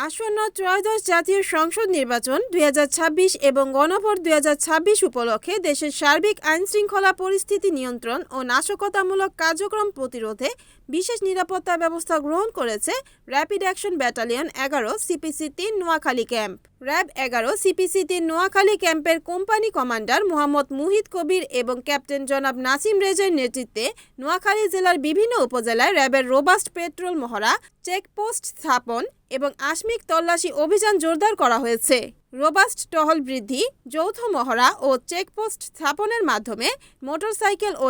আসন্ন ত্রয়োদশ জাতীয় সংসদ নির্বাচন ২০২৬ এবং গণভোট ২০২৬ উপলক্ষে দেশের সার্বিক আইনশৃঙ্খলা পরিস্থিতি নিয়ন্ত্রণ ও নাশকতামূলক কার্যক্রম প্রতিরোধে বিশেষ নিরাপত্তা ব্যবস্থা গ্রহণ করেছে র্যাপিড অ্যাকশন ব্যাটালিয়ন ১১ সিপিসি-৩ নোয়াখালী ক্যাম্প। র্যাব ১১ সিপিসি-৩ নোয়াখালী ক্যাম্পের কোম্পানি কমান্ডার মোহাম্মদ মুহিত কবির এবং ক্যাপ্টেন জনাব নাসিম রেজার নেতৃত্বে নোয়াখালী জেলার বিভিন্ন উপজেলায় র্যাবের রোবাস্ট পেট্রোল মহড়া, চেকপোস্ট স্থাপন এবং আকস্মিক তল্লাশি অভিযান জোরদার করা হয়েছে। রোবাস্ট টহল বৃদ্ধি, যৌথ মহড়া ও চেকপোস্ট স্থাপনের মাধ্যমে মোটরসাইকেল ও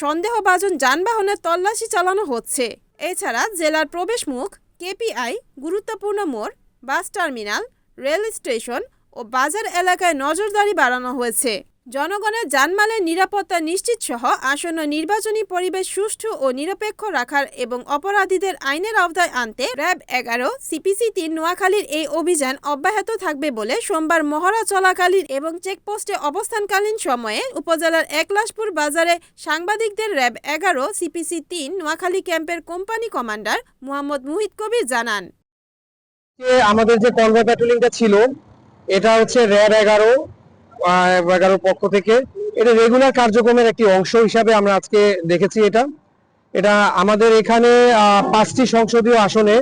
সন্দেহভাজন যানবাহনের তল্লাশি চালানো হচ্ছে। এছাড়া জেলার প্রবেশমুখ, কেপিআই, গুরুত্বপূর্ণ মোড়, বাস টার্মিনাল, রেল স্টেশন ও বাজার এলাকায় নজরদারি বাড়ানো হয়েছে। জনগণের জানমালের নিরাপত্তা নিশ্চিতসহ আসন্ন নির্বাচনী পরিবেশ সুষ্ঠু ও নিরপেক্ষ রাখার এবং অপরাধীদের আইনের আওতায় আনতে র্যাব ১১ সিপিসি-৩ নোয়াখালীর এই অভিযান অব্যাহত থাকবে বলে সোমবার মহড়া চলাকালীন এবং চেকপোস্টে অবস্থানকালীন সময়ে উপজেলার একলাশপুর বাজারে সাংবাদিকদের র্যাব ১১ সিপিসি-৩ নোয়াখালী ক্যাম্পের কোম্পানি কমান্ডার মোহাম্মদ মুহিত কবির জানান। আমাদের যে কনভয় প্যাট্রোলিংটা ছিল, এটা হচ্ছে র্যাব ১১ পক্ষ থেকে এটা রেগুলার কার্যক্রমের একটি অংশ হিসাবে আমরা আজকে দেখেছি। এটা আমাদের এখানে ৫টি সংসদীয় আসনে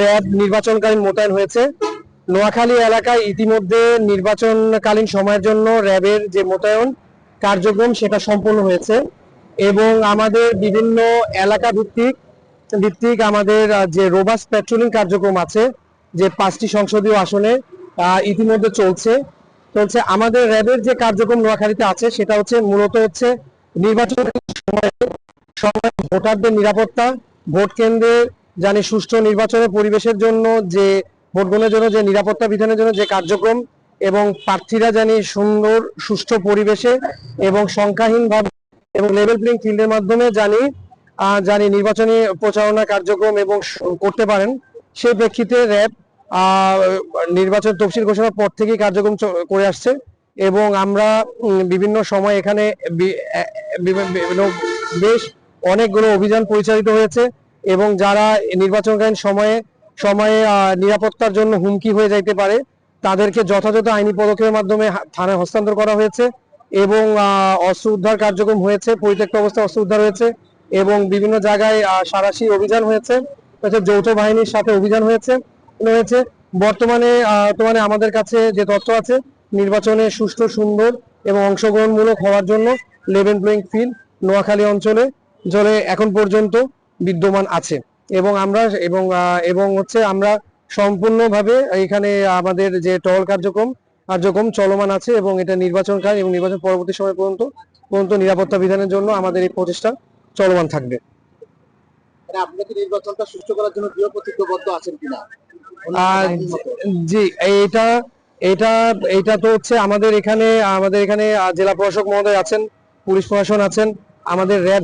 র্যাব নির্বাচনকালীন মোতায়েন হয়েছে। নোয়াখালী এলাকায় ইতিমধ্যে নির্বাচনকালীন সময়ের জন্য র্যাবের যে মোতায়েন কার্যক্রম সেটা সম্পন্ন হয়েছে এবং আমাদের বিভিন্ন এলাকা ভিত্তিক আমাদের যে রোবাস্ট পেট্রোলিং কার্যক্রম আছে, যে 5টি সংসদীয় আসনে ইতিমধ্যে চলছে। আমাদের র্যাবের যে কার্যক্রম নোয়াখালীতে আছে সেটা হচ্ছে মূলত নির্বাচনের সময় ভোটারদের নিরাপত্তা, ভোট কেন্দ্রে জানি সুষ্ঠু নির্বাচনের পরিবেশের জন্য যে ভোট গ্রহণের জন্য যে নিরাপত্তা বিধানের জন্য যে কার্যক্রম এবং প্রার্থীরা জানি সুন্দর সুষ্ঠু পরিবেশে এবং সংখ্যাহীনভাবে এবং লেভেল প্লেইং ফিল্ডের মাধ্যমে জানি নির্বাচনী প্রচারণা কার্যক্রম এবং করতে পারেন। সেই প্রেক্ষিতে র্যাব নির্বাচন তফসিল ঘোষণার পর থেকেই কার্যক্রম করে আসছে এবং আমরা বিভিন্ন সময় এখানে বেশ অনেকগুলো অভিযান পরিচালিত হয়েছে এবং যারা নির্বাচনকালীন সময়ে নিরাপত্তার জন্য হুমকি হয়ে যাইতে পারে তাদেরকে যথাযথ আইনি পদক্ষেপের মাধ্যমে থানায় হস্তান্তর করা হয়েছে এবং অস্ত্র উদ্ধার কার্যক্রম হয়েছে, পরিত্যক্ত অবস্থায় অস্ত্র উদ্ধার হয়েছে এবং বিভিন্ন জায়গায় সাঁড়াশি অভিযান হয়েছে, যৌথ বাহিনীর সাথে অভিযান হয়েছে। বর্তমানে আমাদের কাছে যে তথ্য আছে, নির্বাচনে সুষ্ঠু, সুন্দর এবং অংশগ্রহণমূলক হওয়ার জন্য লেভেল প্লেইং ফিল্ড নোয়াখালী অঞ্চলে এখন পর্যন্ত বিদ্যমান আছে এবং আমরা সম্পূর্ণভাবে এখানে আমাদের যে টহল কার্যক্রম চলমান আছে এবং এটা নির্বাচনকাল এবং নির্বাচন পরবর্তী সময় পর্যন্ত নিরাপত্তা বিধানের জন্য আমাদের এই প্রচেষ্টা চলমান থাকবে। আপনি কি নির্বাচনটা সুষ্ঠু করার জন্য দৃঢ় প্রতিজ্ঞাবদ্ধ আছেন কিনা? জি, এটা তো আমাদের এখানে জেলা প্রশাসক মহোদয় আছেন, পুলিশ প্রশাসন আছেন, আমাদের র্যাব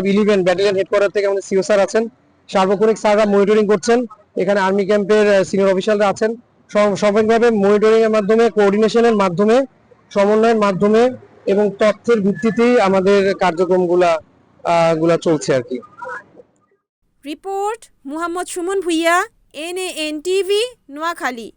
11 ব্যাটালিয়ন হেডকোয়ার্টার থেকে আমাদের সিও স্যার আছেন, সার্বক্ষণিক স্যাররা মনিটরিং করছেন, এখানে আর্মি ক্যাম্পের সিনিয়র অফিসাররা আছেন। সার্বিকভাবে মনিটরিং এর মাধ্যমে, কোঅর্ডিনেশনের মাধ্যমে, সমন্বয়ের মাধ্যমে এবং তথ্যের ভিত্তিতেই আমাদের কার্যক্রমগুলা চলছে আর কি। Report Mohammad Suman Bhuiyan, NAN TV, Noakhali.